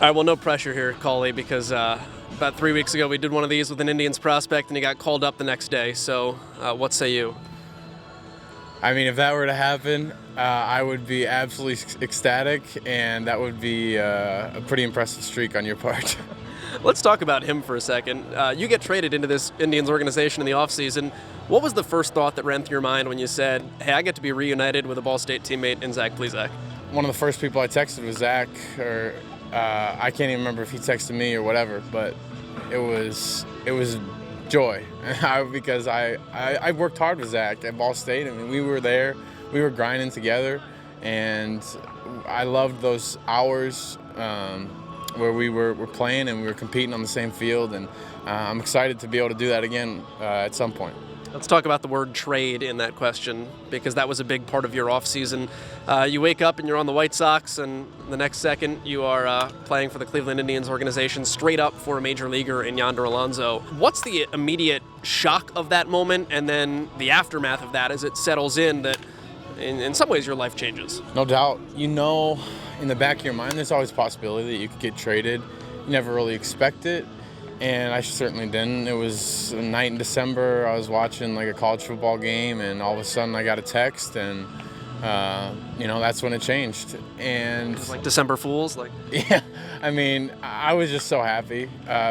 All right, well, no pressure here, Cauley, because about 3 weeks ago we did one of these with an Indians prospect and he got called up the next day. So what say you? I mean, if that were to happen, I would be absolutely ecstatic, and that would be a pretty impressive streak on your part. Let's talk about him for a second. You get traded into this Indians organization in the offseason. What was the first thought that ran through your mind when you said, hey, I get to be reunited with a Ball State teammate in Zach Plesac? One of the first people I texted was Zach, or I can't even remember if he texted me or whatever, but it was joy because I worked hard with Zach at Ball State. I mean, we were there, we were grinding together, and I loved those hours where we were playing and we were competing on the same field, and I'm excited to be able to do that again at some point. Let's talk about the word trade in that question, because that was a big part of your offseason. You wake up and you're on the White Sox, and the next second you are playing for the Cleveland Indians organization, straight up for a major leaguer in Yonder Alonso. What's the immediate shock of that moment, and then the aftermath of that as it settles in that in some ways your life changes? No doubt. You know, in the back of your mind, there's always a possibility that you could get traded. You never really expect it. And I certainly didn't. It was a night in December. I was watching like a college football game, and all of a sudden I got a text, and that's when it changed. And it was like December Fools, like. Yeah, I mean, I was just so happy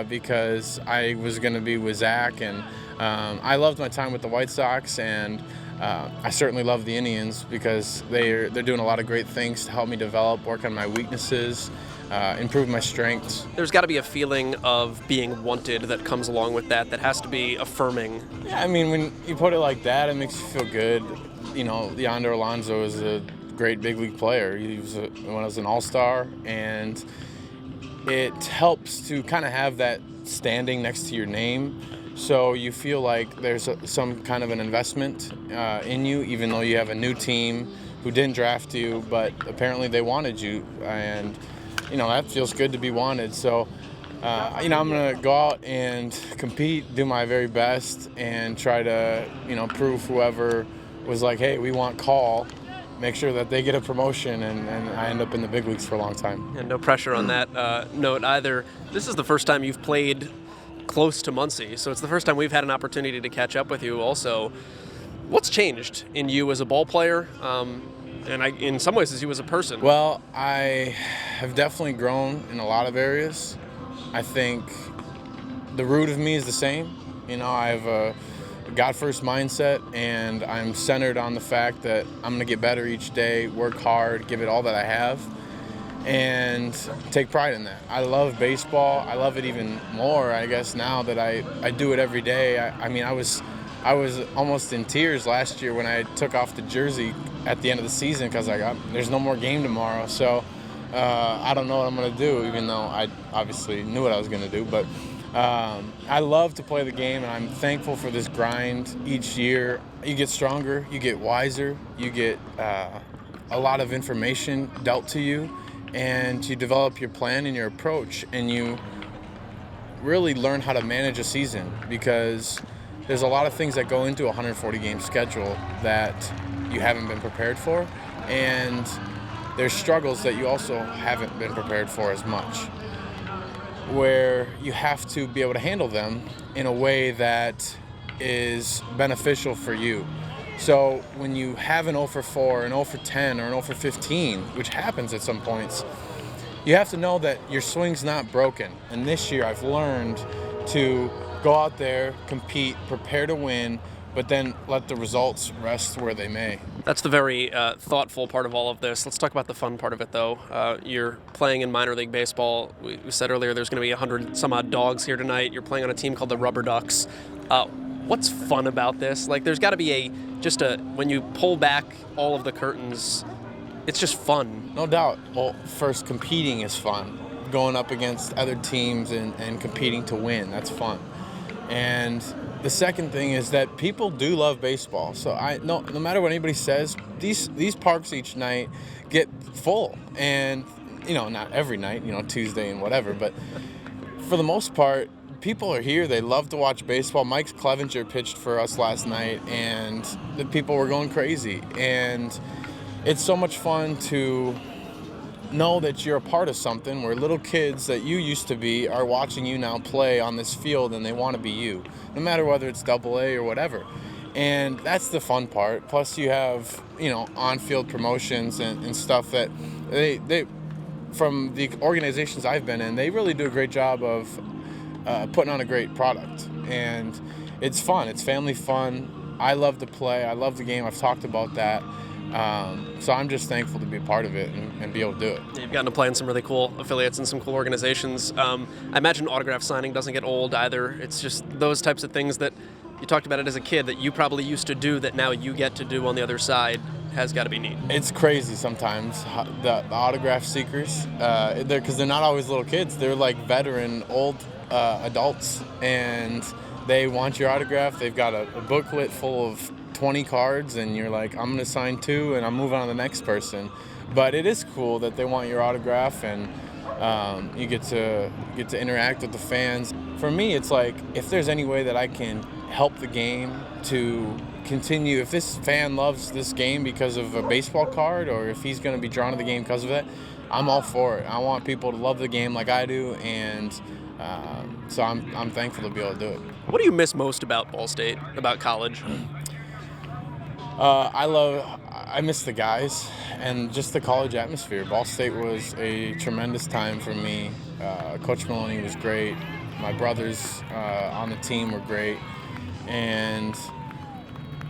because I was going to be with Zach, and I loved my time with the White Sox, and I certainly love the Indians because they're doing a lot of great things to help me develop, work on my weaknesses. Improve my strengths. There's got to be a feeling of being wanted that comes along with that has to be affirming. Yeah, I mean, when you put it like that, it makes you feel good. You know, Yonder Alonso is a great big league player. He was an all-star, and it helps to kind of have that standing next to your name, so you feel like there's some kind of an investment in you, even though you have a new team who didn't draft you, but apparently they wanted you, and that feels good to be wanted. So, I'm going to go out and compete, do my very best, and try to, prove whoever was like, hey, we want Call, make sure that they get a promotion, and I end up in the big leagues for a long time. And no pressure on that note either. This is the first time you've played close to Muncie, so it's the first time we've had an opportunity to catch up with you also. What's changed in you as a ball player? And in some ways, as you as a person? Well, I have definitely grown in a lot of areas. I think the root of me is the same. I have a God-first mindset, and I'm centered on the fact that I'm going to get better each day, work hard, give it all that I have, and take pride in that. I love baseball. I love it even more, I guess, now that I do it every day. I was almost in tears last year when I took off the jersey at the end of the season because there's no more game tomorrow. So I don't know what I'm going to do, even though I obviously knew what I was going to do. But I love to play the game, and I'm thankful for this grind each year. You get stronger, you get wiser, you get a lot of information dealt to you, and you develop your plan and your approach, and you really learn how to manage a season, because there's a lot of things that go into a 140-game schedule that you haven't been prepared for, and there's struggles that you also haven't been prepared for as much, where you have to be able to handle them in a way that is beneficial for you. So when you have an 0 for 4, an 0 for 10, or an 0 for 15, which happens at some points, you have to know that your swing's not broken. And this year I've learned to go out there, compete, prepare to win, but then let the results rest where they may. That's the very thoughtful part of all of this. Let's talk about the fun part of it, though. You're playing in minor league baseball. We said earlier there's going to be 100-some-odd dogs here tonight. You're playing on a team called the Rubber Ducks. What's fun about this? Like, there's got to be when you pull back all of the curtains, it's just fun. No doubt. Well, first, competing is fun. Going up against other teams and competing to win, that's fun. And the second thing is that people do love baseball. So no matter what anybody says, these parks each night get full. And, not every night, Tuesday and whatever, but for the most part, people are here. They love to watch baseball. Mike Clevenger pitched for us last night, and the people were going crazy. And it's so much fun to know that you're a part of something where little kids that you used to be are watching you now play on this field, and they want to be you, no matter whether it's AA or whatever. And that's the fun part. Plus you have, on-field promotions and stuff that they from the organizations I've been in, they really do a great job of putting on a great product. And it's fun. It's family fun. I love to play. I love the game. I've talked about that. So I'm just thankful to be a part of it and be able to do it. You've gotten to play in some really cool affiliates and some cool organizations. I imagine autograph signing doesn't get old either. It's just those types of things that you talked about it as a kid that you probably used to do that now you get to do on the other side. Has got to be neat. It's crazy sometimes, the autograph seekers, because they're not always little kids. They're like veteran, old adults, and they want your autograph. They've got a booklet full of 20 cards, and you're like, I'm going to sign 2, and I'm moving on to the next person. But it is cool that they want your autograph, and you get to interact with the fans. For me, it's like, if there's any way that I can help the game to continue, if this fan loves this game because of a baseball card, or if he's going to be drawn to the game because of it, I'm all for it. I want people to love the game like I do, and so I'm thankful to be able to do it. What do you miss most about Ball State, about college? I miss the guys and just the college atmosphere. Ball State was a tremendous time for me. Coach Maloney was great. My brothers on the team were great. And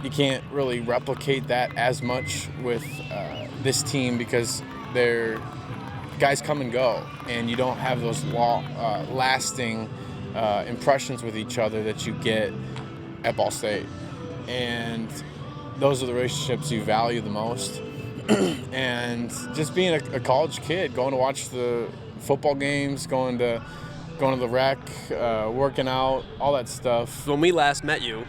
you can't really replicate that as much with this team because they're guys come and go, and you don't have those lasting impressions with each other that you get at Ball State. And those are the relationships you value the most. And just being a college kid, going to watch the football games, going to the rec, working out, all that stuff. When we last met you,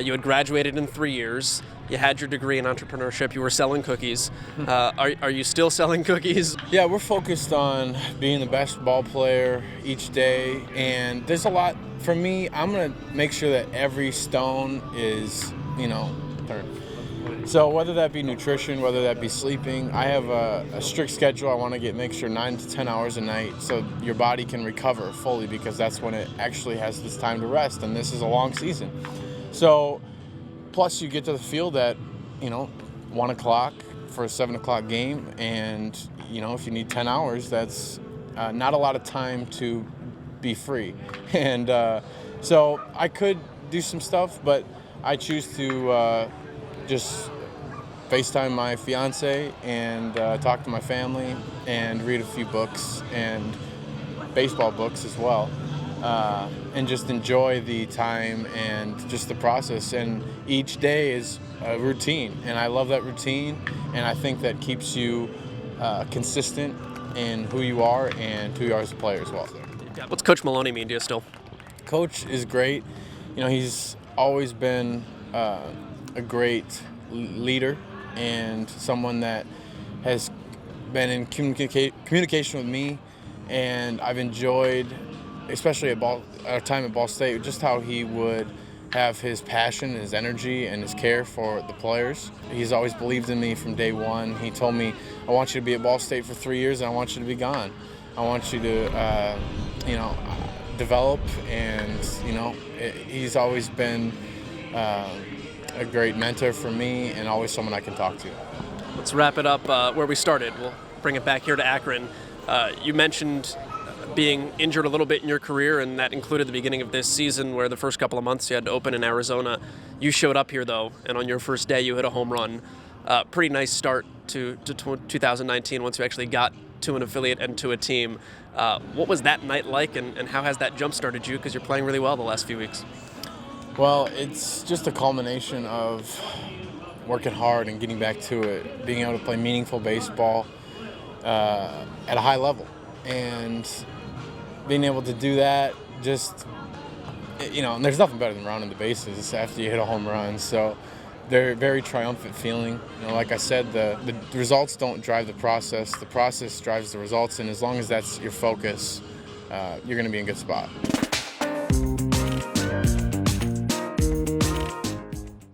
you had graduated in 3 years. You had your degree in entrepreneurship. You were selling cookies. Are you still selling cookies? Yeah, we're focused on being the best ball player each day. And there's a lot, for me, I'm going to make sure that every stone is, turned. So whether that be nutrition, whether that be sleeping, I have a strict schedule. I want to make sure 9 to 10 hours a night so your body can recover fully, because that's when it actually has this time to rest, and this is a long season. So plus you get to the field at 1 o'clock for a 7 o'clock game, and if you need 10 hours, that's not a lot of time to be free. And so I could do some stuff, but I choose to just FaceTime my fiance and talk to my family and read a few books, and baseball books as well, and just enjoy the time and just the process. And each day is a routine, and I love that routine, and I think that keeps you consistent in who you are and who you are as a player as well. What's Coach Maloney mean to you still? Coach is great. He's always been a great leader and someone that has been in communication with me, and I've enjoyed, especially at our time at Ball State, just how he would have his passion, his energy, and his care for the players. He's always believed in me from day one. He told me, I want you to be at Ball State for 3 years, and I want you to be gone. I want you to develop, and he's always been a great mentor for me, and always someone I can talk to. Let's wrap it up where we started. We'll bring it back here to Akron. You mentioned being injured a little bit in your career, and that included the beginning of this season where the first couple of months you had to open in Arizona. You showed up here, though, and on your first day you hit a home run. Pretty nice start to 2019 once you actually got to an affiliate and to a team. What was that night like, and how has that jump-started you? Because you're playing really well the last few weeks. Well, it's just a culmination of working hard and getting back to it, being able to play meaningful baseball at a high level. And being able to do that, just, and there's nothing better than rounding the bases after you hit a home run. So they're a very triumphant feeling. Like I said, the results don't drive the process. The process drives the results, and as long as that's your focus, you're going to be in a good spot.